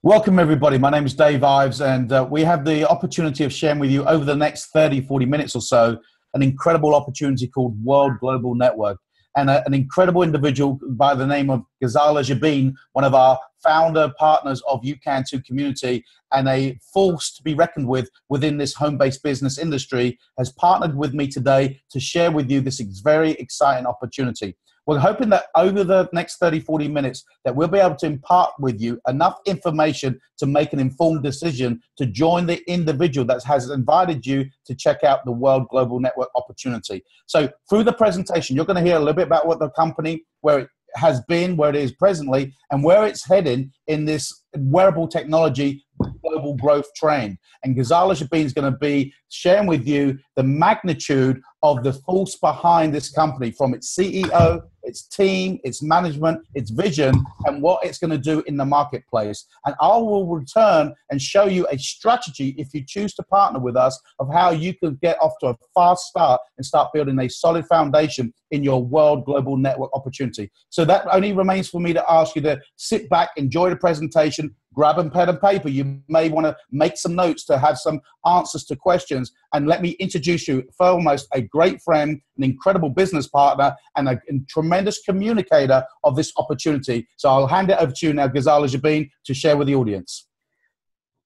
Welcome, everybody. My name is Dave Ives, and we have the opportunity of sharing with you over the next 30, 40 minutes or so an incredible opportunity called World Global Network. And an incredible individual by the name of Ghazala Jabeen, one of our founder partners of You Can Too community, and a force to be reckoned with within this home-based business industry, has partnered with me today to share with you this very exciting opportunity. We're hoping that over the next 30, 40 minutes that we'll be able to impart with you enough information to make an informed decision to join the individual that has invited you to check out the World Global Network opportunity. So through the presentation, you're going to hear a little bit about what the company, where it has been, where it is presently, and where it's heading in this wearable technology global growth train. And Ghazala Jabeen is going to be sharing with you the magnitude of the force behind this company, from its CEO, its team, its management, its vision, and what it's going to do in the marketplace. And I will return and show you a strategy, if you choose to partner with us, of how you can get off to a fast start and start building a solid foundation in your World Global Network opportunity. So that only remains for me to ask you to sit back, enjoy the presentation, grab a pen and paper. You may want to make some notes to have some answers to questions. And let me introduce you, foremost, a great friend, an incredible business partner, and a tremendous communicator of this opportunity. So I'll hand it over to you now, Ghazala Jabeen, to share with the audience.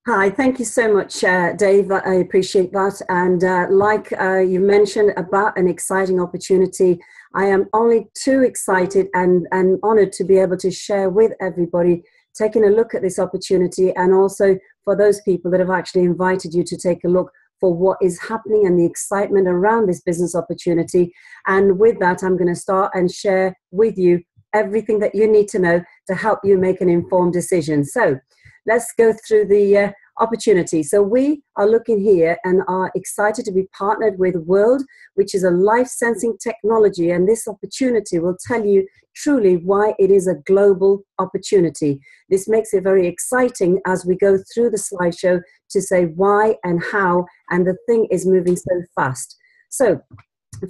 Hi, thank you so much, Dave. I appreciate that. And like you mentioned about an exciting opportunity, I am only too excited and honored to be able to share with everybody taking a look at this opportunity, and also for those people that have actually invited you to take a look for what is happening and the excitement around this business opportunity. And with that, I'm going to start and share with you everything that you need to know to help you make an informed decision. So let's go through the opportunity. So we are looking here and are excited to be partnered with World, which is a life sensing technology. And this opportunity will tell you truly why it is a global opportunity. This makes it very exciting as we go through the slideshow to say why and how, and the thing is moving so fast. So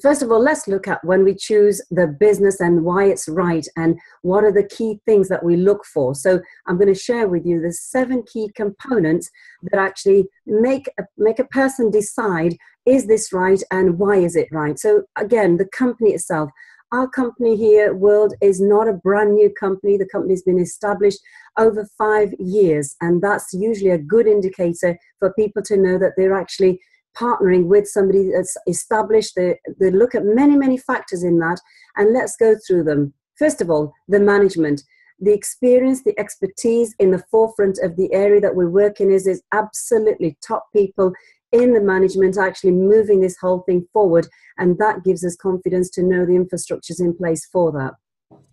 first of all, let's look at when we choose the business and why it's right and what are the key things that we look for. So I'm going to share with you the 7 key components that actually make a person decide, is this right and why is it right? So again, the company itself. Our company here, World, is not a brand new company. The company has been established over 5 years, and that's usually a good indicator for people to know that they're actually partnering with somebody that's established. They look at many, many factors in that, and let's go through them. First of all, the management. The experience, the expertise in the forefront of the area that we're working is absolutely top people in the management actually moving this whole thing forward, and that gives us confidence to know the infrastructure's in place for that.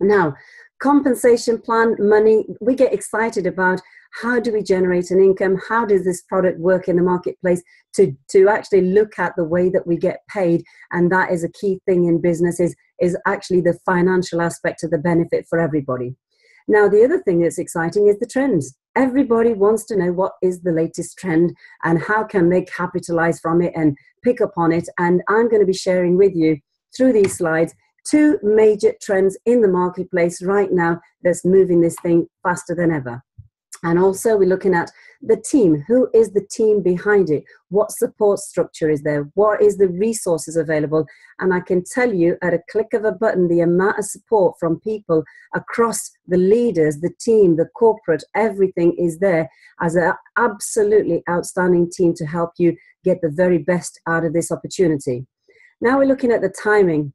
Now, compensation plan, money, we get excited about how do we generate an income, how does this product work in the marketplace, to actually look at the way that we get paid, and that is a key thing in business, is actually the financial aspect of the benefit for everybody. Now, the other thing that's exciting is the trends. Everybody wants to know what is the latest trend and how can they capitalize from it and pick up on it. And I'm going to be sharing with you through these slides 2 major trends in the marketplace right now that's moving this thing faster than ever. And also we're looking at the team. Who is the team behind it? What support structure is there? What is the resources available? And I can tell you at a click of a button, the amount of support from people across the leaders, the team, the corporate, everything is there as an absolutely outstanding team to help you get the very best out of this opportunity. Now we're looking at the timing.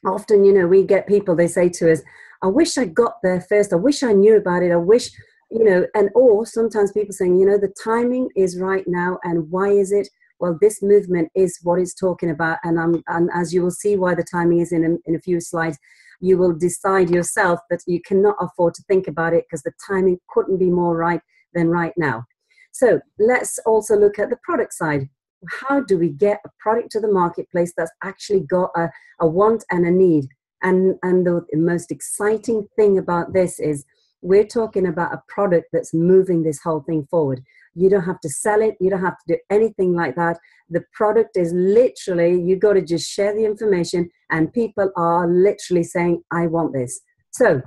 Often, you know, we get people, they say to us, I wish I got there first. I wish I knew about it. I wish, you know, or sometimes people saying, you know, the timing is right now. And why is it? Well, this movement is what it's talking about. And as you will see why the timing is in a few slides, you will decide yourself that you cannot afford to think about it because the timing couldn't be more right than right now. So let's also look at the product side. How do we get a product to the marketplace that's actually got a want and a need? And the most exciting thing about this is we're talking about a product that's moving this whole thing forward. You don't have to sell it. You don't have to do anything like that. The product is literally, you got to just share the information and people are literally saying, I want this. So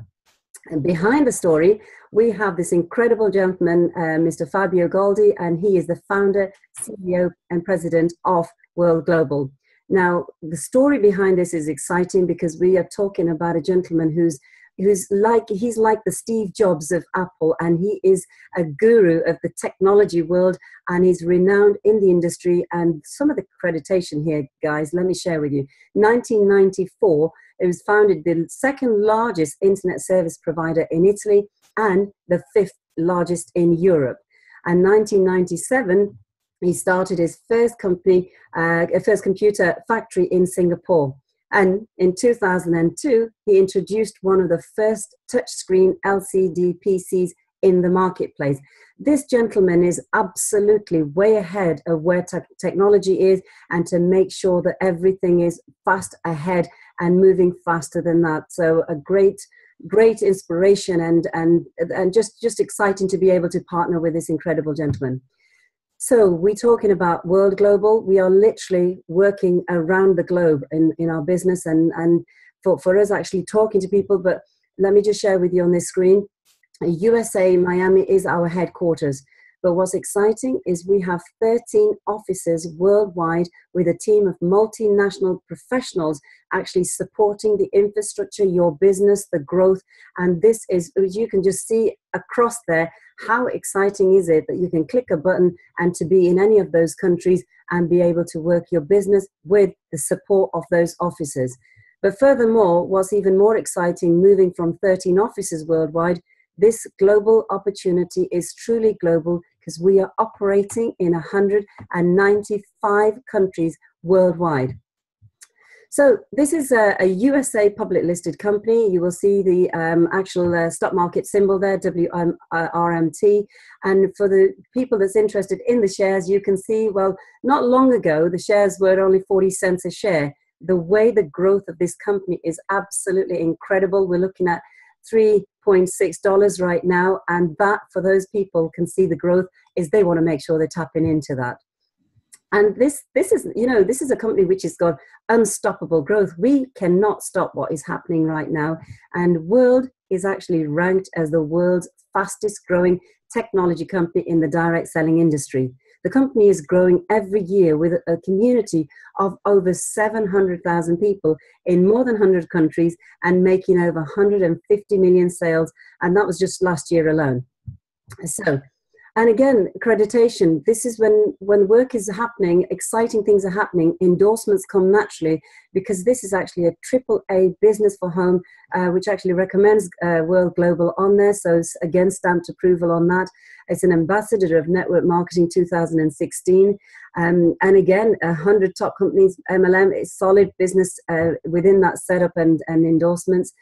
And behind the story, we have this incredible gentleman, Mr. Fabio Goldi, and he is the founder, CEO, and president of World Global. Now, the story behind this is exciting because we are talking about a gentleman he's like the Steve Jobs of Apple, and he is a guru of the technology world, and he's renowned in the industry. And some of the accreditation here, guys, let me share with you. 1994, it was founded the second largest internet service provider in Italy and the fifth largest in Europe. And 1997, he started his first company, first computer factory in Singapore. And in 2002, he introduced one of the first touchscreen LCD PCs in the marketplace. This gentleman is absolutely way ahead of where technology is, and to make sure that everything is fast ahead and moving faster than that. So a great inspiration, and just exciting to be able to partner with this incredible gentleman. So we're talking about World Global. We are literally working around the globe in our business, and for us actually talking to people. But let me just share with you on this screen, USA, Miami is our headquarters. But what's exciting is we have 13 offices worldwide with a team of multinational professionals actually supporting the infrastructure, your business, the growth. And this is, as you can just see across there, how exciting is it that you can click a button and to be in any of those countries and be able to work your business with the support of those offices. But furthermore, what's even more exciting, moving from 13 offices worldwide, this global opportunity is truly global because we are operating in 195 countries worldwide. So this is a USA public listed company. You will see the actual stock market symbol there, WRMT. And for the people that's interested in the shares, you can see, well, not long ago, the shares were only 40 cents a share. The way the growth of this company is absolutely incredible. We're looking at $3.6 right now, and that, for those people can see the growth, is they want to make sure they're tapping into that. And this is a company which has got unstoppable growth. We cannot stop what is happening right now, and World is actually ranked as the world's fastest growing technology company in the direct selling industry. The company is growing every year with a community of over 700,000 people in more than 100 countries and making over 150 million sales. And that was just last year alone. So, and again, accreditation, this is when work is happening, exciting things are happening, endorsements come naturally, because this is actually a AAA business for home, which actually recommends World Global on there. So it's again stamped approval on that. It's an ambassador of network marketing 2016. And again, 100 top companies, MLM is solid business within that setup and endorsements.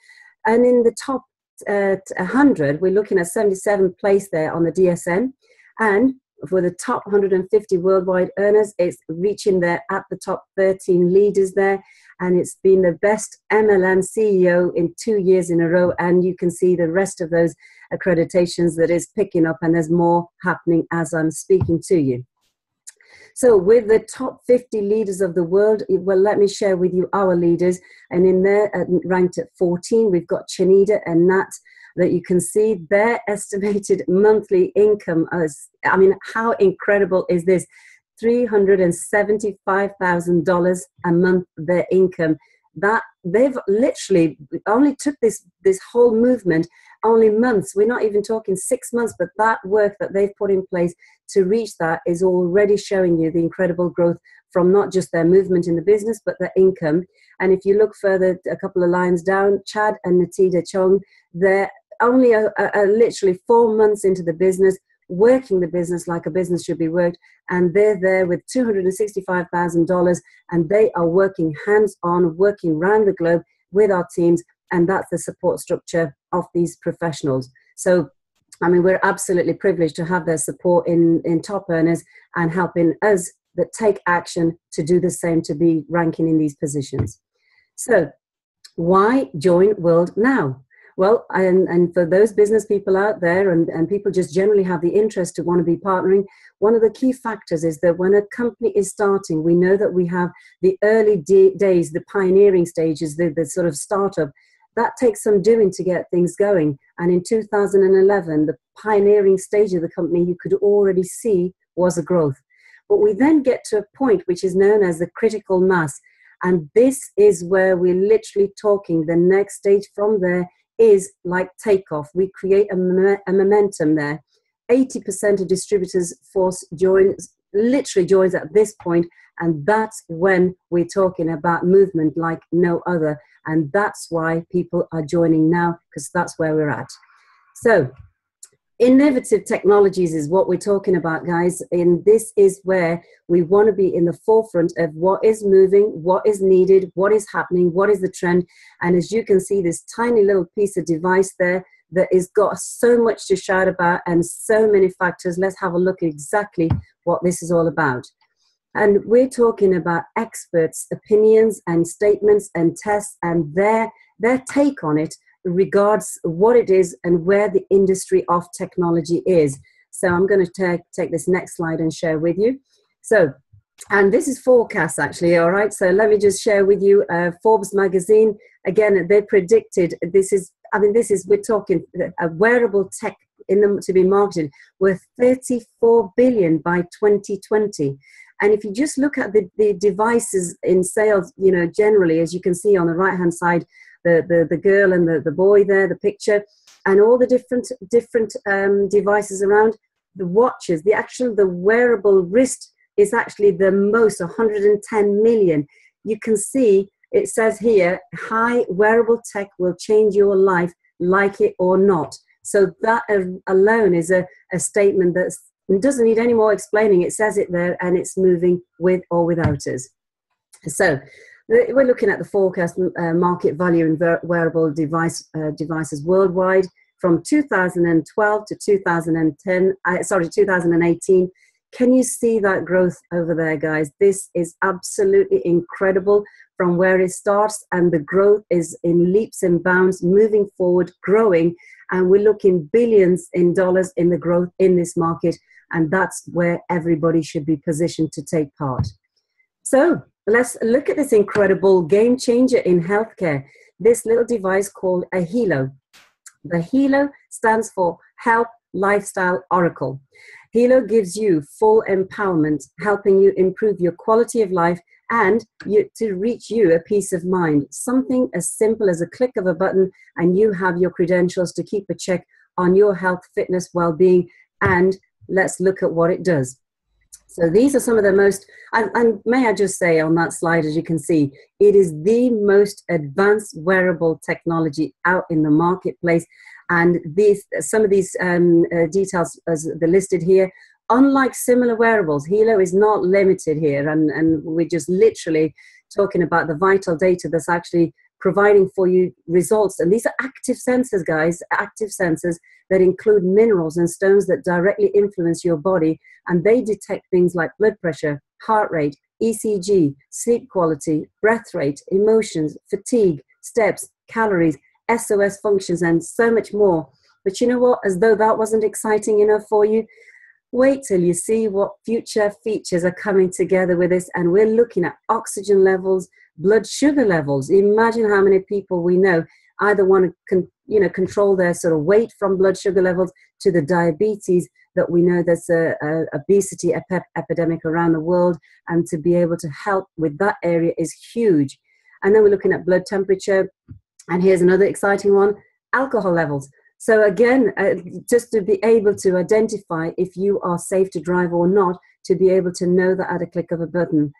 And in the top 100, we're looking at 77th place there on the DSN. And for the top 150 worldwide earners, it's reaching there at the top 13 leaders there. And it's been the best MLM CEO in 2 years in a row. And you can see the rest of those accreditations that is picking up, and there's more happening as I'm speaking to you. So with the top 50 leaders of the world, well, let me share with you our leaders. And in there, ranked at 14, we've got Chanida and Nat, that you can see their estimated monthly income. I mean, how incredible is this? $375,000 a month, their income. That they've literally only took this whole movement only months. We're not even talking 6 months, but that work that they've put in place to reach that is already showing you the incredible growth from not just their movement in the business, but their income. And if you look further, a couple of lines down, Chad and Natida Chong, they're only literally 4 months into the business, working the business like a business should be worked, and they're there with $265,000, and they are working hands-on, working around the globe with our teams, and that's the support structure of these professionals. So, I mean, we're absolutely privileged to have their support in top earners and helping us that take action to do the same, to be ranking in these positions. So, why join World now? Well, and for those business people out there, and people just generally have the interest to want to be partnering, one of the key factors is that when a company is starting, we know that we have the early days, the pioneering stages, the sort of startup. that takes some doing to get things going. And in 2011, the pioneering stage of the company, you could already see was a growth. But we then get to a point which is known as the critical mass. And this is where we're literally talking. The next stage from there is like takeoff. We create a momentum there. 80% of distributors force literally joins at this point, and that's when we're talking about movement like no other. And that's why people are joining now, because that's where we're at. So innovative technologies is what we're talking about, guys. And this is where we want to be in the forefront of what is moving, what is needed, what is happening, what is the trend. And as you can see, this tiny little piece of device there that has got so much to shout about and so many factors. Let's have a look at exactly what this is all about. And we're talking about experts' opinions and statements and tests and their take on it regards what it is and where the industry of technology is. So I'm going to take this next slide and share with you. So, and this is forecast actually, all right? So let me just share with you Forbes magazine. Again, they predicted we're talking a wearable tech in them to be marketed worth $34 billion by 2020. And if you just look at the devices in sales, you know, generally, as you can see on the right-hand side, the girl and the boy there, the picture, and all the different devices around, the watches, the wearable wrist is actually the most, 110 million. You can see it says here, high wearable tech will change your life, like it or not. So that alone is a statement that doesn't need any more explaining. It says it there, and it's moving with or without us. So we're looking at the forecast market value in wearable devices worldwide from 2012 to 2018. Can you see that growth over there, guys? This is absolutely incredible from where it starts, and the growth is in leaps and bounds, moving forward, growing, and we're looking billions in dollars in the growth in this market, and that's where everybody should be positioned to take part. So let's look at this incredible game changer in healthcare, this little device called a Helo. The Helo stands for Health Lifestyle Oracle. Helo gives you full empowerment, helping you improve your quality of life and to reach you a peace of mind. Something as simple as a click of a button and you have your credentials to keep a check on your health, fitness, well-being, and let's look at what it does. So these are some of the most, and may I just say on that slide, as you can see, it is the most advanced wearable technology out in the marketplace. And some of these details as they're listed here, unlike similar wearables, Helo is not limited here. And we're just literally talking about the vital data that's actually providing for you results. And these are active sensors, guys, active sensors that include minerals and stones that directly influence your body. And they detect things like blood pressure, heart rate, ECG, sleep quality, breath rate, emotions, fatigue, steps, calories, SOS functions, and so much more. But you know what? As though that wasn't exciting enough for you, wait till you see what future features are coming together with this. And we're looking at oxygen levels, blood sugar levels. Imagine how many people we know either want to control their sort of weight from blood sugar levels to the diabetes that we know there's a obesity epidemic around the world, and to be able to help with that area is huge. And then we're looking at blood temperature, and here's another exciting one, alcohol levels. So again, just to be able to identify if you are safe to drive or not, to be able to know that at a click of a button.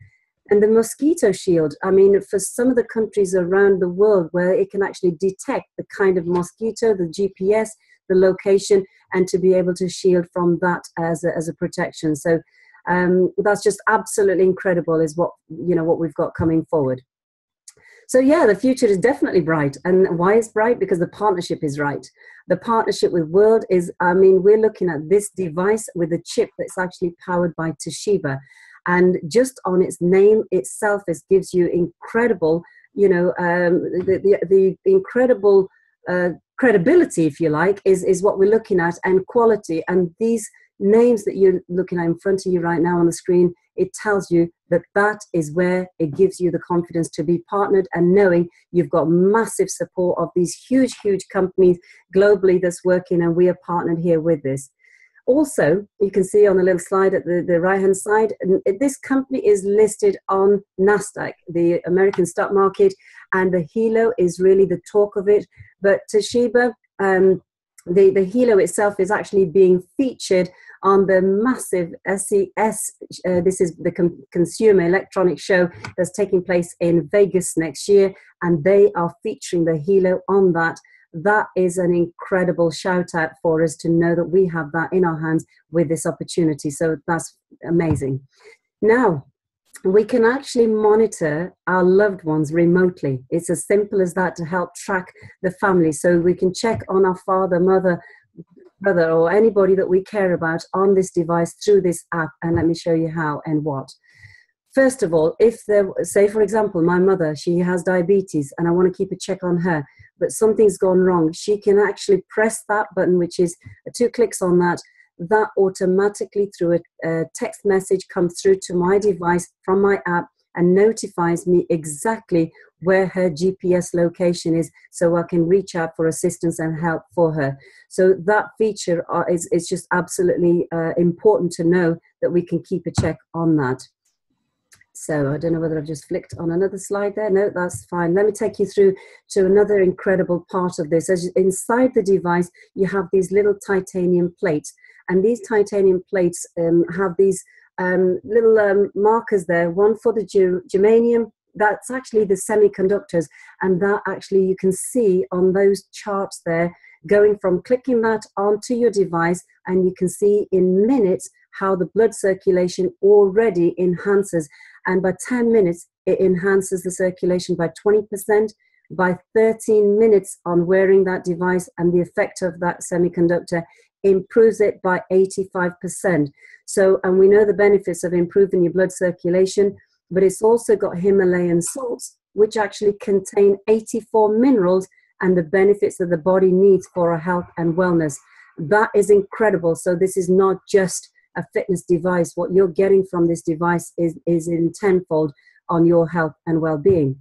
And the mosquito shield, I mean, for some of the countries around the world where it can actually detect the kind of mosquito, the GPS, the location, and to be able to shield from that as a protection. So that's just absolutely incredible is what we've got coming forward. So yeah, the future is definitely bright. And why is bright? Because the partnership is right. The partnership with World is, I mean, we're looking at this device with a chip that's actually powered by Toshiba. And just on its name itself, it gives you incredible, the incredible credibility, if you like, is what we're looking at, and quality. And these names that you're looking at in front of you right now on the screen, it tells you that that is where it gives you the confidence to be partnered, and knowing you've got massive support of these huge, huge companies globally that's working, and we are partnered here with this. Also, you can see on the little slide at the right-hand side, this company is listed on NASDAQ, the American stock market, and the Helo is really the talk of it. But Toshiba, the Helo itself is actually being featured on the massive SES, this is the Consumer Electronics Show that's taking place in Vegas next year, and they are featuring the Helo on that. That is an incredible shout out for us to know that we have that in our hands with this opportunity. So that's amazing. Now, we can actually monitor our loved ones remotely. It's as simple as that to help track the family. So we can check on our father, mother, brother, or anybody that we care about on this device through this app. And let me show you how and what. First of all, if there, say for example, my mother, she has diabetes and I want to keep a check on her, but something's gone wrong, she can actually press that button, which is 2 clicks on that. That automatically through a text message comes through to my device from my app and notifies me exactly where her GPS location is, so I can reach out for assistance and help for her. So that feature is just absolutely important to know that we can keep a check on that. So I don't know whether I've just flicked on another slide there. No, that's fine. Let me take you through to another incredible part of this. As inside the device, you have these little titanium plates. And these titanium plates have these little markers there, one for the germanium. That's actually the semiconductors. And that actually you can see on those charts there, going from clicking that onto your device, and you can see in minutes how the blood circulation already enhances. And by 10 minutes, it enhances the circulation by 20%. By 13 minutes on wearing that device, and the effect of that semiconductor improves it by 85%. So, and we know the benefits of improving your blood circulation, but it's also got Himalayan salts, which actually contain 84 minerals and the benefits that the body needs for our health and wellness. That is incredible. So this is not just a fitness device. What you're getting from this device is in tenfold on your health and well-being.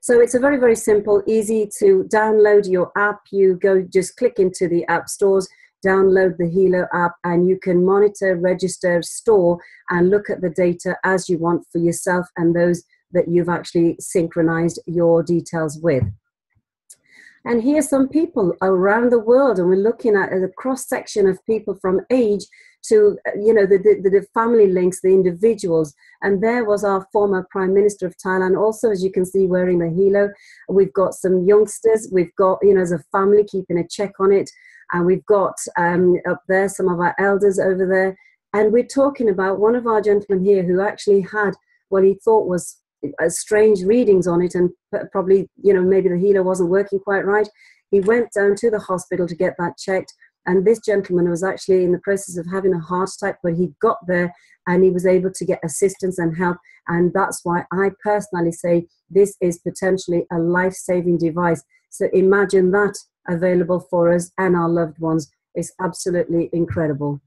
So it's a very, very simple, easy to download your app. You go, just click into the app stores, download the Helo app, and you can monitor, register, store, and look at the data as you want for yourself and those that you've actually synchronized your details with. And here's some people around the world, and we're looking at a cross-section of people from age to, you know, the family links, the individuals. And there was our former Prime Minister of Thailand, also, as you can see, wearing the Helo. We've got some youngsters. We've got, you know, as a family, keeping a check on it. And we've got up there some of our elders over there. And we're talking about one of our gentlemen here who actually had what he thought was strange readings on it, and probably, you know, maybe the Helo wasn't working quite right. He went down to the hospital to get that checked, and this gentleman was actually in the process of having a heart attack, but he got there and he was able to get assistance and help. And that's why I personally say this is potentially a life-saving device. So imagine that available for us and our loved ones. Is absolutely incredible.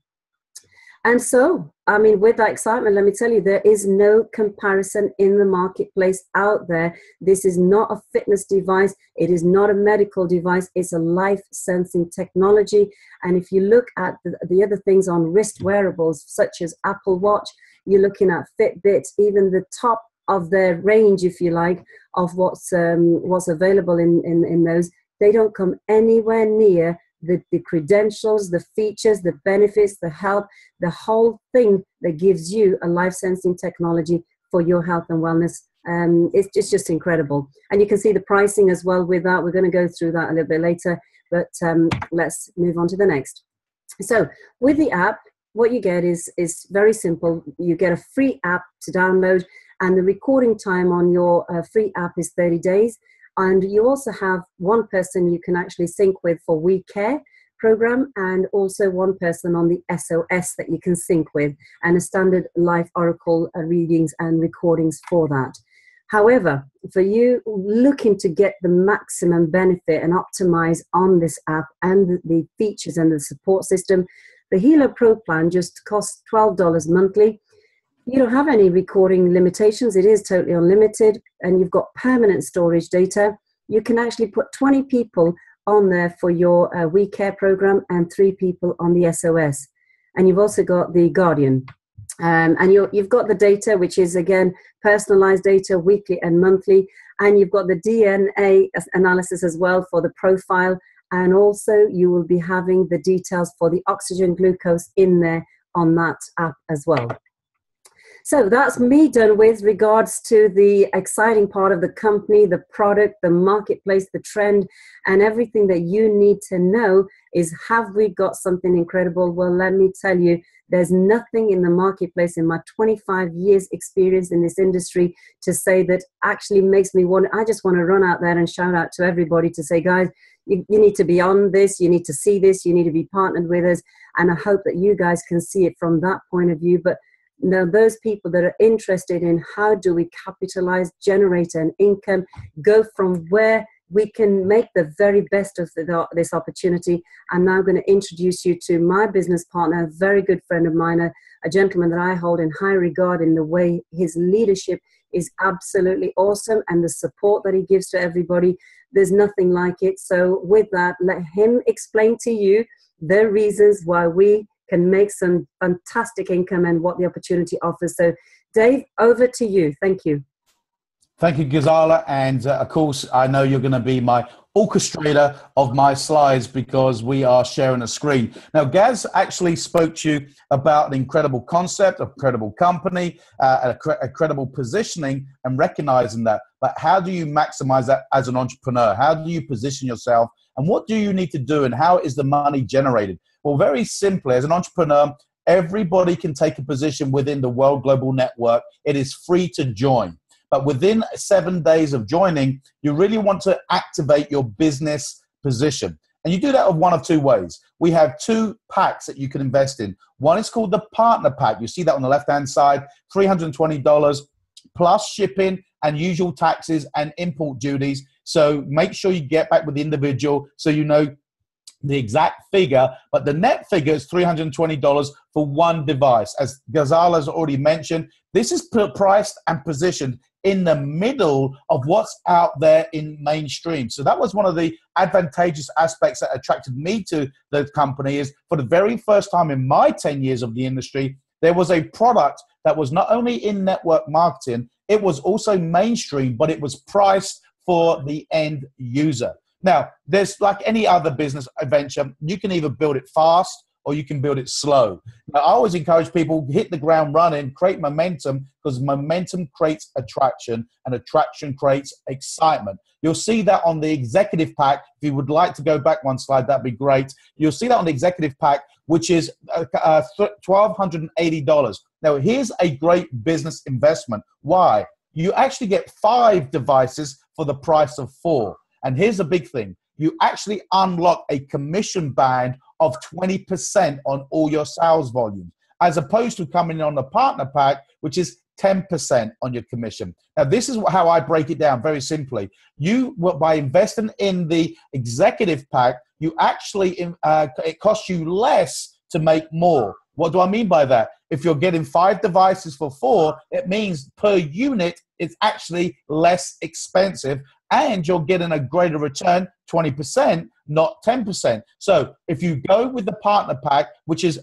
And so, I mean, with that excitement, let me tell you, there is no comparison in the marketplace out there. This is not a fitness device. It is not a medical device. It's a life sensing technology. And if you look at the other things on wrist wearables, such as Apple Watch, you're looking at Fitbit, even the top of their range, if you like, of what's available in those, they don't come anywhere near the credentials, the features, the benefits, the help, the whole thing that gives you a life-sensing technology for your health and wellness. It's just incredible. And you can see the pricing as well with that. We're going to go through that a little bit later, but let's move on to the next. So with the app, what you get is very simple. You get a free app to download, and the recording time on your free app is 30 days. And you also have one person you can actually sync with for We Care program, and also one person on the SOS that you can sync with, and a standard live Oracle readings and recordings for that. However, for you looking to get the maximum benefit and optimize on this app and the features and the support system, The Helo Pro plan just costs $12 monthly. You don't have any recording limitations. It is totally unlimited, and you've got permanent storage data. You can actually put 20 people on there for your We Care program and 3 people on the SOS. And you've also got the Guardian. And you've got the data, which is, again, personalized data, weekly and monthly. And you've got the DNA analysis as well for the profile. And also you will be having the details for the oxygen glucose in there on that app as well. So that's me done with regards to the exciting part of the company, the product, the marketplace, the trend, and everything that you need to know is, have we got something incredible? Well, let me tell you, there's nothing in the marketplace in my 25 years experience in this industry to say that actually makes me want, I just want to run out there and shout out to everybody to say, guys, you need to be on this, you need to see this, you need to be partnered with us. And I hope that you guys can see it from that point of view. But now, those people that are interested in how do we capitalize, generate an income, go from where we can make the very best of this opportunity. I'm now going to introduce you to my business partner, a very good friend of mine, a gentleman that I hold in high regard in the way his leadership is absolutely awesome, and the support that he gives to everybody, there's nothing like it. So with that, let him explain to you the reasons why we can make some fantastic income and what the opportunity offers. So Dave, over to you. Thank you. Thank you, Ghazala. And of course, I know you're going to be my orchestrator of my slides because we are sharing a screen. Now, Gaz actually spoke to you about an incredible concept, a credible company, a credible positioning, and recognizing that. But how do you maximize that as an entrepreneur? How do you position yourself? And what do you need to do? And how is the money generated? Well, very simply, as an entrepreneur, everybody can take a position within the World Global Network. It is free to join. But within 7 days of joining, you really want to activate your business position. And you do that in one of 2 ways. We have 2 packs that you can invest in. One is called the Partner Pack. You see that on the left-hand side, $320 plus shipping and usual taxes and import duties. So make sure you get back with the individual so you know the exact figure, but the net figure is $320 for one device. As Ghazala has already mentioned, this is priced and positioned in the middle of what's out there in mainstream. So that was one of the advantageous aspects that attracted me to the company, is for the very first time in my 10 years of the industry, there was a product that was not only in network marketing, it was also mainstream, but it was priced for the end user. Now, there's like any other business venture, you can either build it fast or you can build it slow. Now, I always encourage people to hit the ground running, create momentum, because momentum creates attraction and attraction creates excitement. You'll see that on the executive pack. If you would like to go back one slide, that'd be great. You'll see that on the executive pack, which is $1,280. Now, here's a great business investment. Why? You actually get 5 devices for the price of 4. And here's the big thing. You actually unlock a commission band of 20% on all your sales volume, as opposed to coming on the partner pack, which is 10% on your commission. Now, this is how I break it down very simply. By investing in the executive pack, you actually, it costs you less to make more. What do I mean by that? If you're getting 5 devices for 4, it means per unit, it's actually less expensive, and you're getting a greater return, 20%, not 10%. So if you go with the partner pack, which is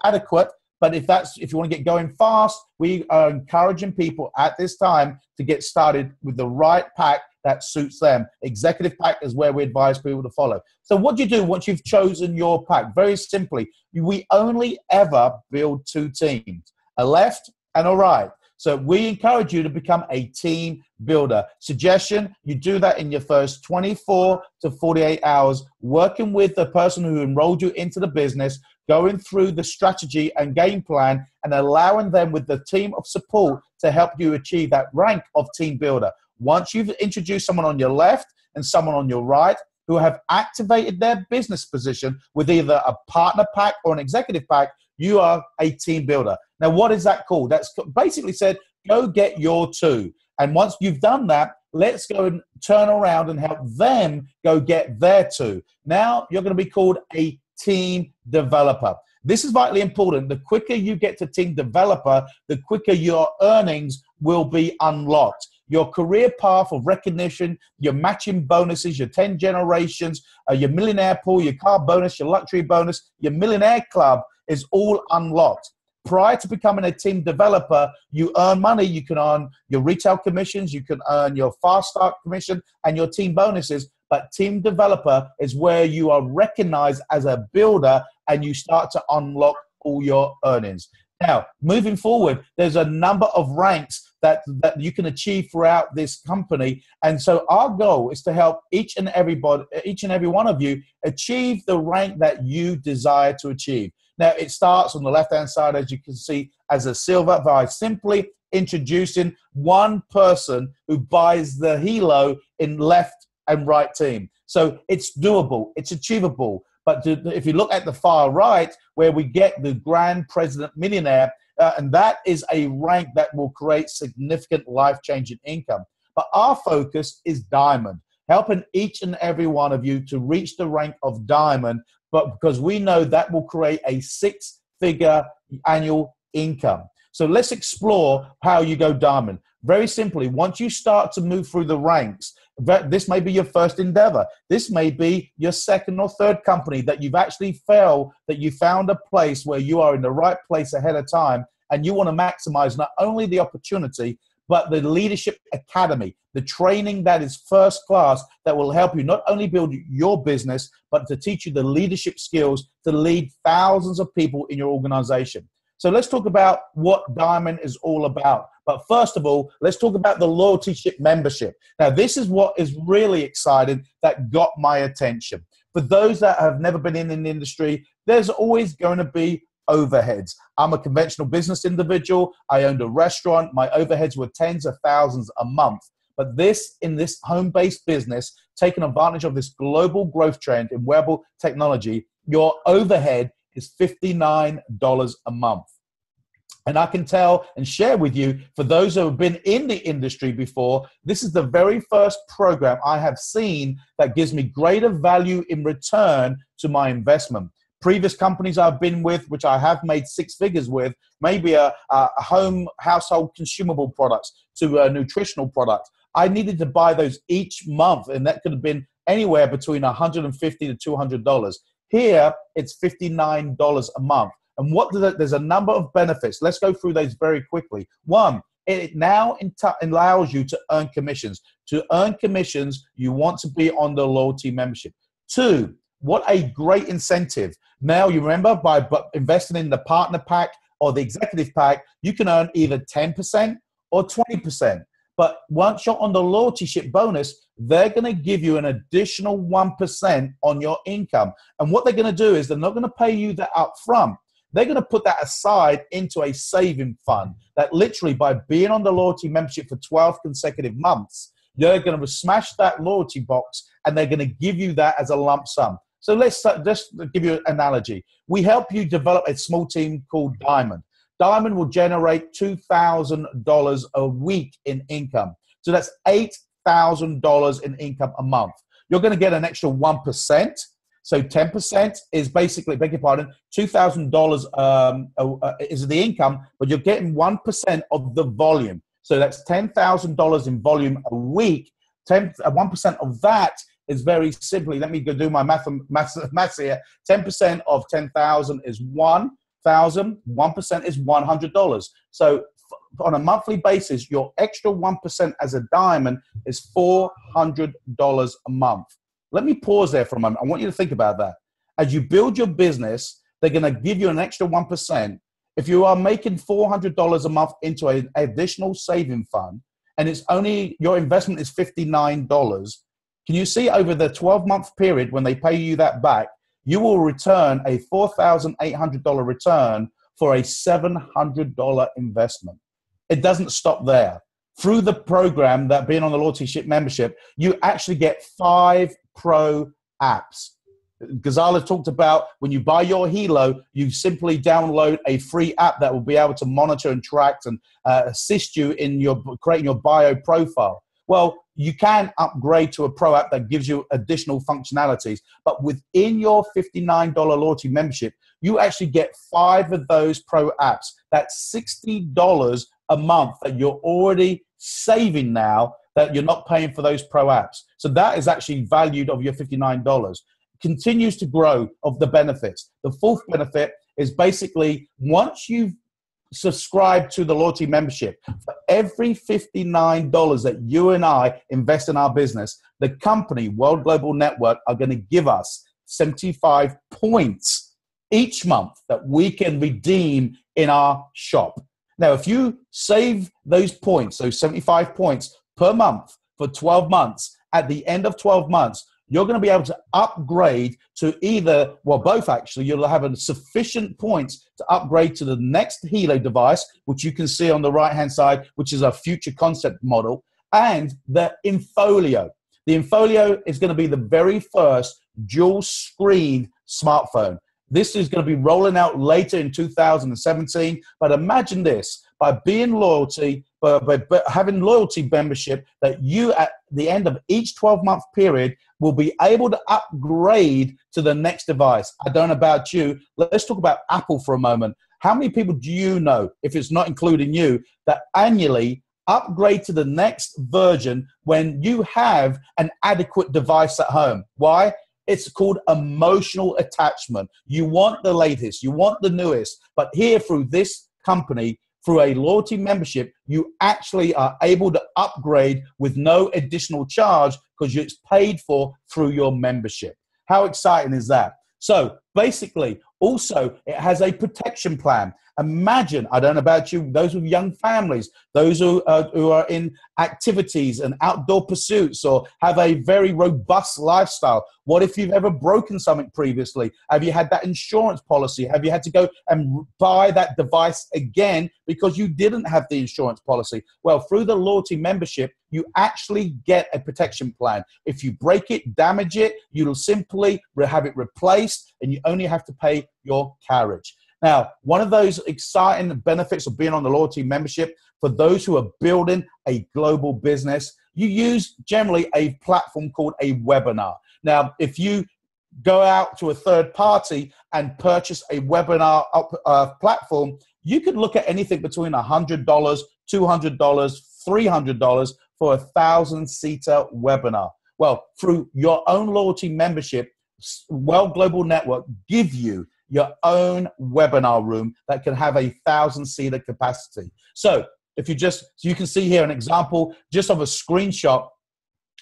adequate, but if you want to get going fast, we are encouraging people at this time to get started with the right pack that suits them. Executive pack is where we advise people to follow. So what do you do once you've chosen your pack? Very simply, we only ever build 2 teams, a left and a right. So we encourage you to become a team builder. Suggestion, you do that in your first 24 to 48 hours, working with the person who enrolled you into the business, going through the strategy and game plan, and allowing them with the team of support to help you achieve that rank of team builder. Once you've introduced someone on your left and someone on your right who have activated their business position with either a partner pack or an executive pack, you are a team builder. Now, what is that called? That's basically said, go get your 2. And once you've done that, let's go and turn around and help them go get their 2. Now, you're going to be called a team developer. This is vitally important. The quicker you get to team developer, the quicker your earnings will be unlocked. Your career path of recognition, your matching bonuses, your 10 generations, your millionaire pool, your car bonus, your luxury bonus, your millionaire club is all unlocked. Prior to becoming a team developer, you earn money. You can earn your retail commissions, you can earn your fast start commission and your team bonuses. But team developer is where you are recognized as a builder and you start to unlock all your earnings. Now, moving forward, there's a number of ranks that you can achieve throughout this company. And so our goal is to help each and every one of you achieve the rank that you desire to achieve. Now, it starts on the left-hand side, as you can see, as a silver by simply introducing one person who buys the Helo in left and right team. So it's doable, it's achievable. But if you look at the far right, where we get the Grand President Millionaire, and that is a rank that will create significant life-changing income. But our focus is Diamond, helping each and every one of you to reach the rank of Diamond, but because we know that will create a 6-figure annual income. So let's explore how you go Diamond. Very simply, once you start to move through the ranks, this may be your first endeavor. This may be your second or third company that you've actually failed, that you found a place where you are in the right place ahead of time, and you want to maximize not only the opportunity, but the leadership academy, the training that is first class that will help you not only build your business, but to teach you the leadership skills to lead thousands of people in your organization. So let's talk about what Diamond is all about. But first of all, let's talk about the loyalty ship membership. Now, this is what is really exciting that got my attention. For those that have never been in the industry, there's always going to be overheads. I'm a conventional business individual. I owned a restaurant. My overheads were tens of thousands a month. But in this home-based business, taking advantage of this global growth trend in wearable technology, your overhead is $59 a month. And I can tell and share with you, for those who have been in the industry before, this is the very first program I have seen that gives me greater value in return to my investment. Previous companies I've been with, which I have made 6 figures with, maybe a home household consumable products to a nutritional product. I needed to buy those each month, and that could have been anywhere between $150 to $200. Here, it's $59 a month. And there's a number of benefits. Let's go through those very quickly. One, it now allows you to earn commissions. To earn commissions, you want to be on the loyalty membership. 2, what a great incentive. Now, you remember, by investing in the partner pack or the executive pack, you can earn either 10% or 20%. But once you're on the loyalty ship bonus, they're going to give you an additional 1% on your income. And what they're going to do is they're not going to pay you that up front. They're going to put that aside into a saving fund that literally, by being on the loyalty membership for 12 consecutive months, they're going to smash that loyalty box and they're going to give you that as a lump sum. So let's just give you an analogy. We help you develop a small team called Diamond. Diamond will generate $2,000 a week in income. So that's $8,000 in income a month. You're going to get an extra 1%. So 10% is basically, beg your pardon, $2,000 is the income, but you're getting 1% of the volume. So that's $10,000 in volume a week. 1% of that is very simply, let me go do my maths here. 10% of 10,000 is 1,000. 1% is $100. So on a monthly basis, your extra 1% as a diamond is $400 a month. Let me pause there for a moment. I want you to think about that. As you build your business, they're going to give you an extra 1%. If you are making $400 a month into an additional saving fund, and it's only, your investment is $59, can you see over the 12-month period when they pay you that back, you will return a $4,800 return for a $700 investment. It doesn't stop there. Through the program, that being on the loyalty ship membership, you actually get 5 pro apps. Ghazala talked about when you buy your Helo, you simply download a free app that will be able to monitor and track and assist you in creating your bio profile. Well, you can upgrade to a pro app that gives you additional functionalities. But within your $59 loyalty membership, you actually get 5 of those pro apps. That's $60 a month that you're already saving now, that you're not paying for those pro apps. So that is actually valued of your $59. Continues to grow of the benefits. The fourth benefit is basically once you've subscribe to the loyalty membership, for every $59 that you and I invest in our business, the company, World Global Network, are going to give us 75 points each month that we can redeem in our shop. Now, if you save those points, those 75 points per month for 12 months, at the end of 12 months, you're going to be able to upgrade to either, well, both actually. You'll have sufficient points to upgrade to the next Helo device, which you can see on the right-hand side, which is a future concept model, and the Infolio. The Infolio is going to be the very first dual-screen smartphone. This is going to be rolling out later in 2017, but imagine this, by being loyalty, by having loyalty membership, that you at the end of each 12-month period will be able to upgrade to the next device. I don't know about you. Let's talk about Apple for a moment. How many people do you know, if it's not including you, that annually upgrade to the next version when you have an adequate device at home? Why? It's called emotional attachment. You want the latest, you want the newest, but here through this company, through a loyalty membership, you actually are able to upgrade with no additional charge because it's paid for through your membership. How exciting is that? So basically, also, it has a protection plan. Imagine, I don't know about you, those with young families, those who are in activities and outdoor pursuits or have a very robust lifestyle. What if you've ever broken something previously? Have you had that insurance policy? Have you had to go and buy that device again because you didn't have the insurance policy? Well, through the loyalty membership, you actually get a protection plan. If you break it, damage it, you'll simply have it replaced and you only have to pay your carriage. Now, one of those exciting benefits of being on the loyalty membership, for those who are building a global business, you use generally a platform called a webinar. Now, if you go out to a third party and purchase a webinar platform, you could look at anything between $100, $200, $300 for a 1,000-seater webinar. Well, through your own loyalty membership, World Global Network give you your own webinar room that can have 1,000-seater capacity. So if you you can see here an example just of a screenshot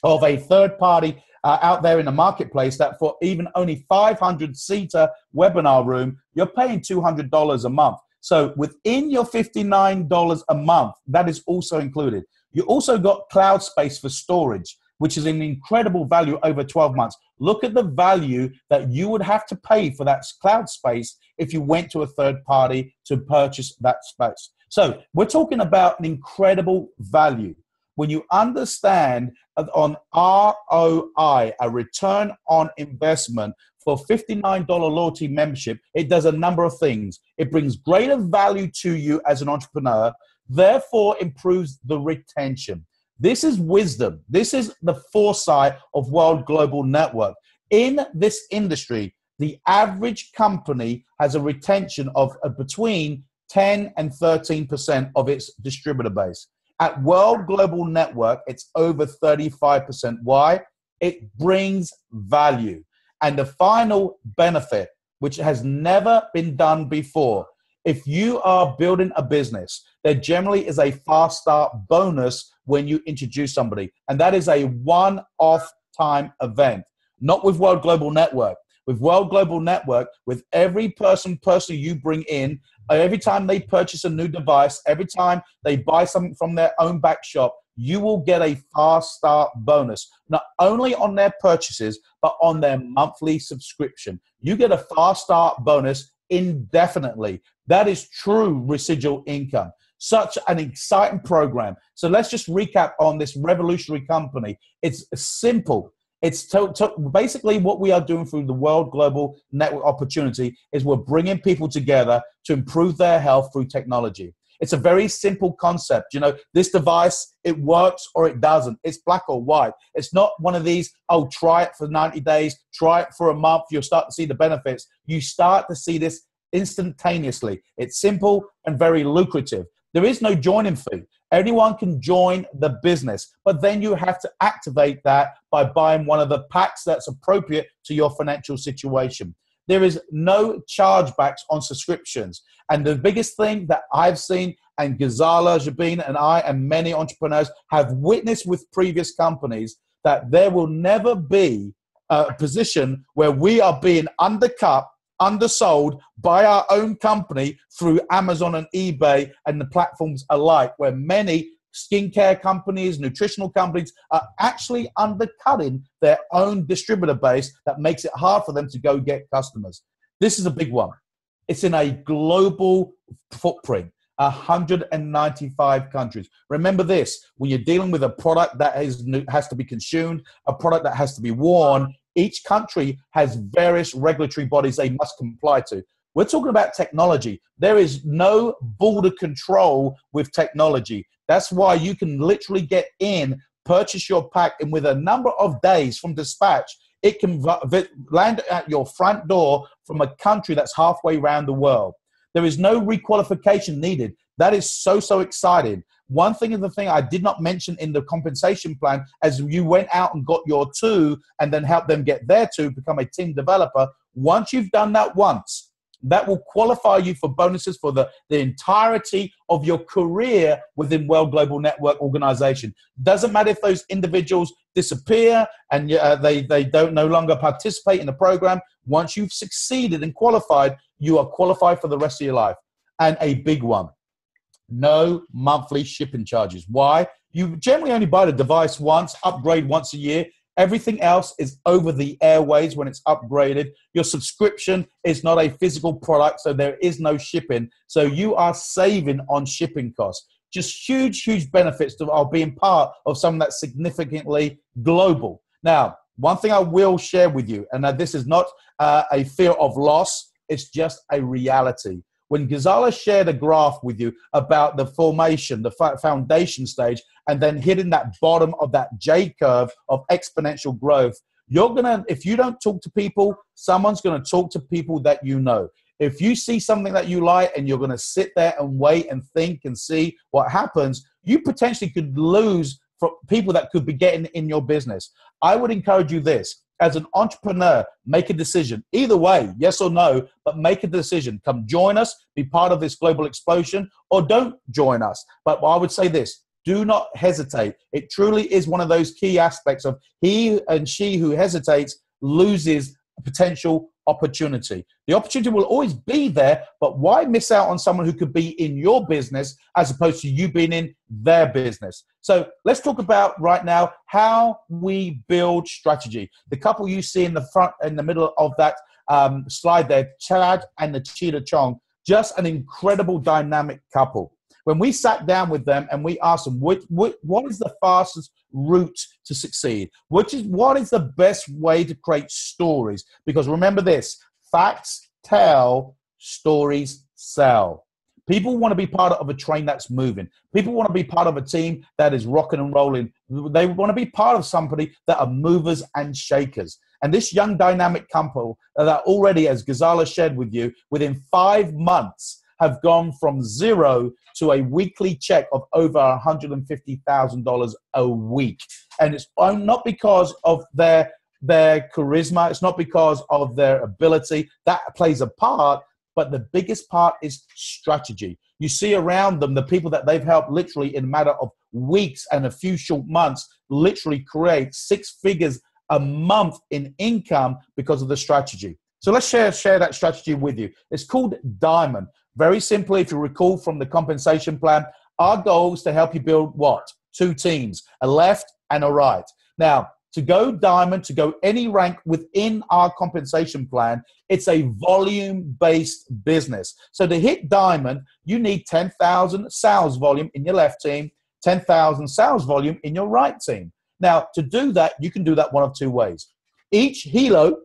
of a third party out there in the marketplace that for even only 500-seater webinar room, you're paying $200 a month. So within your $59 a month, that is also included. You also got cloud space for storage, which is an incredible value over 12 months. Look at the value that you would have to pay for that cloud space if you went to a third party to purchase that space. So we're talking about an incredible value. When you understand on ROI, a return on investment, for $59 loyalty membership, it does a number of things. It brings greater value to you as an entrepreneur, therefore improves the retention. This is wisdom. This is the foresight of World Global Network. In this industry, the average company has a retention of between 10 and 13% of its distributor base. At World Global Network, it's over 35%. Why? It brings value. And the final benefit, which has never been done before, if you are building a business, there generally is a fast start bonus when you introduce somebody. And that is a one-off time event, not with World Global Network. With World Global Network, with every person you bring in, every time they purchase a new device, every time they buy something from their own back shop, you will get a fast start bonus, not only on their purchases, but on their monthly subscription. You get a fast start bonus indefinitely. That is true residual income. Such an exciting program. So let's just recap on this revolutionary company. It's simple. It's basically what we are doing through the World Global Network Opportunity is we're bringing people together to improve their health through technology. It's a very simple concept. You know, this device, it works or it doesn't. It's black or white. It's not one of these, oh, try it for 90 days, try it for a month, you'll start to see the benefits. You start to see this instantaneously. It's simple and very lucrative. There is no joining fee. Anyone can join the business, but then you have to activate that by buying one of the packs that's appropriate to your financial situation. There is no chargebacks on subscriptions. And the biggest thing that I've seen, and Ghazala Jabeen and I and many entrepreneurs have witnessed with previous companies, that there will never be a position where we are being undersold by our own company through Amazon and eBay and the platforms alike, where many skincare companies, nutritional companies are actually undercutting their own distributor base. That makes it hard for them to go get customers. This is a big one. It's in a global footprint, 195 countries. Remember this, when you're dealing with a product that has to be consumed, a product that has to be worn, each country has various regulatory bodies they must comply to. We're talking about technology. There is no border control with technology. That's why you can literally get in, purchase your pack, and with a number of days from dispatch, it can land at your front door from a country that's halfway around the world. There is no requalification needed. That is so exciting. One thing is the thing I did not mention in the compensation plan, as you went out and got your 2 and then helped them get their 2, become a team developer. Once you've done that once, that will qualify you for bonuses for the entirety of your career within World Global Network organization. Doesn't matter if those individuals disappear and they don't no longer participate in the program. Once you've succeeded and qualified, you are qualified for the rest of your life. And a big one, no monthly shipping charges. Why? You generally only buy the device once, upgrade once a year. Everything else is over the airways when it's upgraded. Your subscription is not a physical product, so there is no shipping. So you are saving on shipping costs. Just huge benefits of being part of something that's significantly global. Now, one thing I will share with you, and this is not a fear of loss, it's just a reality. When Ghazala shared a graph with you about the formation, the foundation stage, and then hitting that bottom of that J curve of exponential growth, if you don't talk to people, someone's gonna talk to people that you know. If you see something that you like and you're gonna sit there and wait and think and see what happens, you potentially could lose from people that could be getting in your business. I would encourage you this. As an entrepreneur, make a decision. Either way, yes or no, but make a decision. Come join us, be part of this global explosion, or don't join us. But I would say this, do not hesitate. It truly is one of those key aspects of he and she who hesitates loses a potential opportunity. The opportunity will always be there, but why miss out on someone who could be in your business as opposed to you being in their business? So let's talk about right now how we build strategy. The couple you see in the front, in the middle of that slide there, Chad and the Cheetah Chong, just an incredible dynamic couple. When we sat down with them and we asked them, what is the fastest route to succeed? What is the best way to create stories? Because remember this, facts tell, stories sell. People want to be part of a train that's moving. People want to be part of a team that is rocking and rolling. They want to be part of somebody that are movers and shakers. And this young dynamic couple that already, as Ghazala shared with you, within 5 months, have gone from 0 to a weekly check of over $150,000 a week. And it's not because of their charisma. It's not because of their ability. That plays a part, but the biggest part is strategy. You see around them, the people that they've helped literally in a matter of weeks and a few short months, literally create 6 figures a month in income because of the strategy. So let's share that strategy with you. It's called Diamond. Very simply, if you recall from the compensation plan, our goal is to help you build what? 2 teams, a left and a right. Now, to go Diamond, to go any rank within our compensation plan, it's a volume-based business. So to hit Diamond, you need 10,000 sales volume in your left team, 10,000 sales volume in your right team. Now, to do that, you can do that one of 2 ways. Each Helo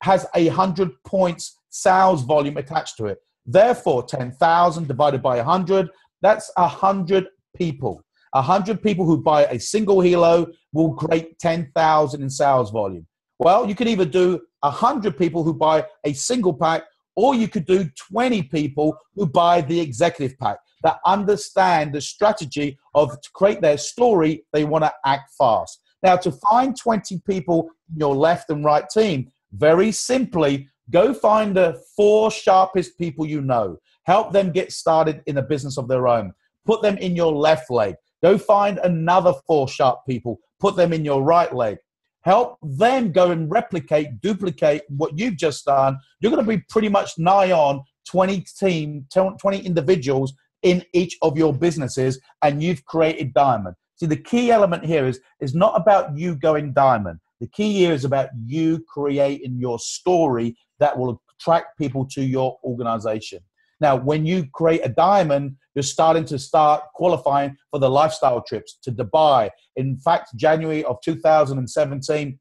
has 100 points sales volume attached to it. Therefore, 10,000 divided by 100, That's 100 people. 100 people who buy a single Helo will create 10,000 in sales volume. Well, you could either do 100 people who buy a single pack, or you could do 20 people who buy the executive pack that understand the strategy of to create their story. They want to act fast. Now, to find 20 people in your left and right team, very simply, go find the 4 sharpest people you know. Help them get started in a business of their own. Put them in your left leg. Go find another 4 sharp people. Put them in your right leg. Help them go and replicate, duplicate what you've just done. You're going to be pretty much nigh on 20 individuals in each of your businesses, and you've created diamond. See, the key element here is not about you going diamond. The key here is about you creating your story that will attract people to your organization. Now, when you create a diamond, you're starting to qualifying for the lifestyle trips to Dubai. In fact, January of 2017,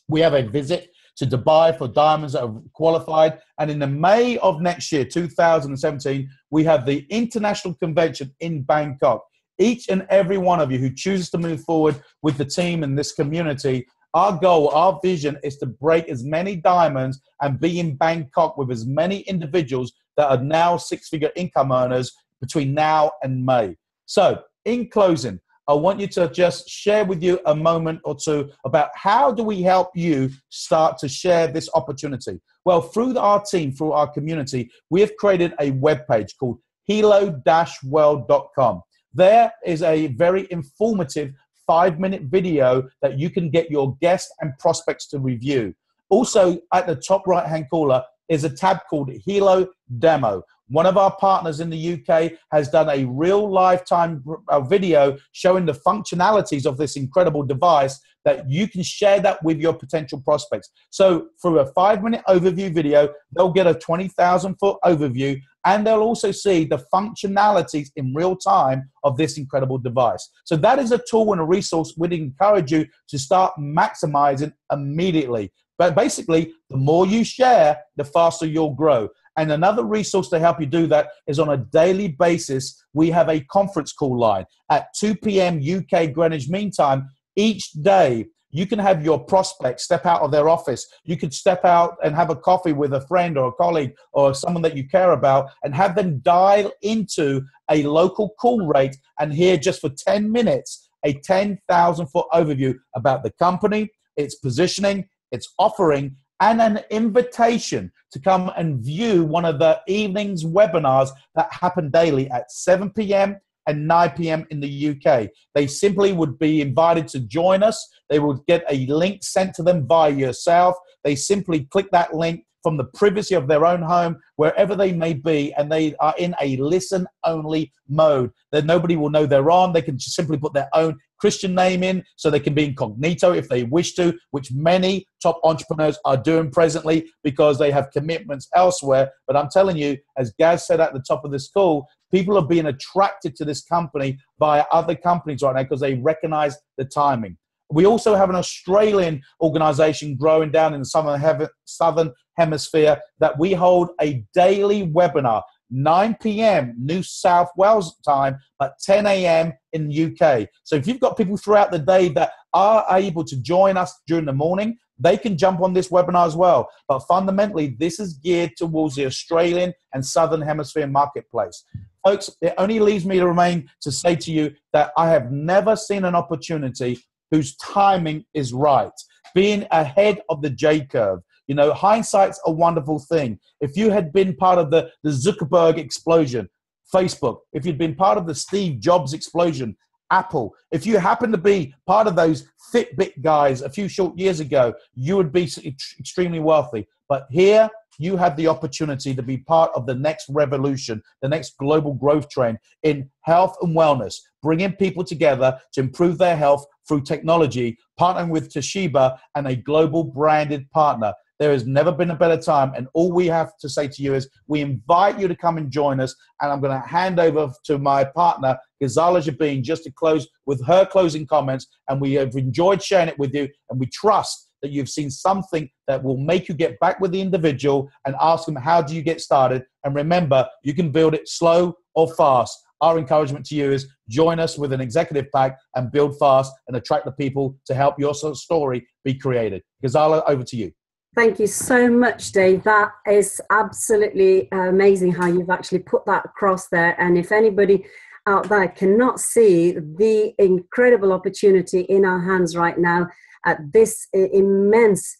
we have a visit to Dubai for diamonds that have qualified. And in the May of next year, 2017, we have the international convention in Bangkok. Each and every one of you who chooses to move forward with the team in this community, our goal, our vision is to break as many diamonds and be in Bangkok with as many individuals that are now 6-figure income earners between now and May. So in closing, I want you to just share with you a moment or two about how do we help you start to share this opportunity. Well, through our team, through our community, we have created a webpage called helo-world.com. There is a very informative 5-minute video that you can get your guests and prospects to review. Also, at the top right-hand corner is a tab called Helo Demo. One of our partners in the UK has done a real lifetime video showing the functionalities of this incredible device that you can share that with your potential prospects. So through a 5-minute overview video, they'll get a 20,000-foot overview, and they'll also see the functionalities in real time of this incredible device. So that is a tool and a resource we'd encourage you to start maximizing immediately. But basically, the more you share, the faster you'll grow. And another resource to help you do that is on a daily basis, we have a conference call line at 2 p.m. UK Greenwich Mean Time each day. You can have your prospects step out of their office. You could step out and have a coffee with a friend or a colleague or someone that you care about and have them dial into a local call rate and hear just for 10 minutes a 10,000-foot overview about the company, its positioning, its offering, and an invitation to come and view one of the evening's webinars that happen daily at 7 p.m. and 9 p.m. in the UK. They simply would be invited to join us. They would get a link sent to them via yourself. They simply click that link from the privacy of their own home, wherever they may be, and they are in a listen-only mode. That nobody will know they're on. They can just simply put their own Christian name in, so they can be incognito if they wish to, which many top entrepreneurs are doing presently because they have commitments elsewhere. But I'm telling you, as Gaz said at the top of this call, people are being attracted to this company via other companies right now because they recognize the timing. We also have an Australian organization growing down in the Southern Hemisphere that we hold a daily webinar, 9 p.m. New South Wales time, but 10 a.m. in the UK. So if you've got people throughout the day that are able to join us during the morning, they can jump on this webinar as well. But fundamentally, this is geared towards the Australian and Southern Hemisphere marketplace. Folks, it only leaves me to say to you that I have never seen an opportunity whose timing is right, being ahead of the J-curve. You know, hindsight's a wonderful thing. If you had been part of the Zuckerberg explosion, Facebook, if you'd been part of the Steve Jobs explosion, Apple, if you happen to be part of those Fitbit guys a few short years ago, you would be extremely wealthy. But here, you have the opportunity to be part of the next revolution, the next global growth trend in health and wellness, bringing people together to improve their health through technology, partnering with Toshiba and a global branded partner. There has never been a better time, and all we have to say to you is we invite you to come and join us, and I'm going to hand over to my partner, Ghazala Jabeen, just to close with her closing comments, and we have enjoyed sharing it with you, and we trust that you've seen something that will make you get back with the individual and ask them, how do you get started? And remember, you can build it slow or fast. our encouragement to you is join us with an executive pack and build fast and attract the people to help your story be created. Ghazala, over to you. Thank you so much, Dave. That is absolutely amazing how you've actually put that across there. And if anybody out there cannot see the incredible opportunity in our hands right now at this immense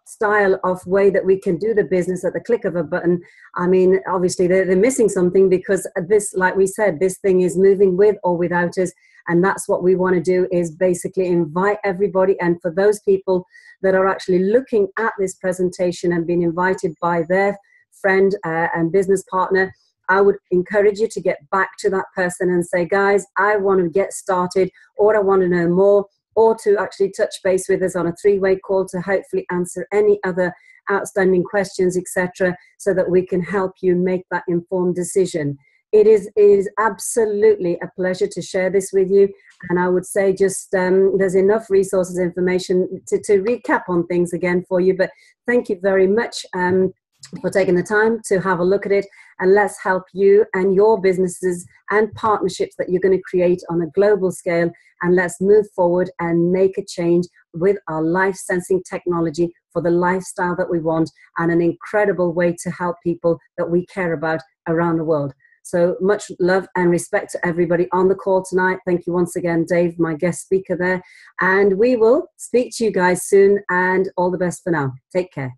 style of way that we can do the business at the click of a button. I mean, obviously they're missing something, because this, like we said, this thing is moving with or without us. And that's what we want to do, is basically invite everybody. And for those people that are actually looking at this presentation and being invited by their friend and business partner, I would encourage you to get back to that person and say, guys, I want to get started, or I want to know more, or to actually touch base with us on a 3-way call to hopefully answer any other outstanding questions, etc., so that we can help you make that informed decision. It is absolutely a pleasure to share this with you. And I would say just there's enough resources, information to recap on things again for you. But thank you very much for taking the time to have a look at it. And let's help you and your businesses and partnerships that you're going to create on a global scale. And let's move forward and make a change with our life sensing technology for the lifestyle that we want, and an incredible way to help people that we care about around the world. So much love and respect to everybody on the call tonight. Thank you once again, Dave, my guest speaker there. And we will speak to you guys soon, and all the best for now. Take care.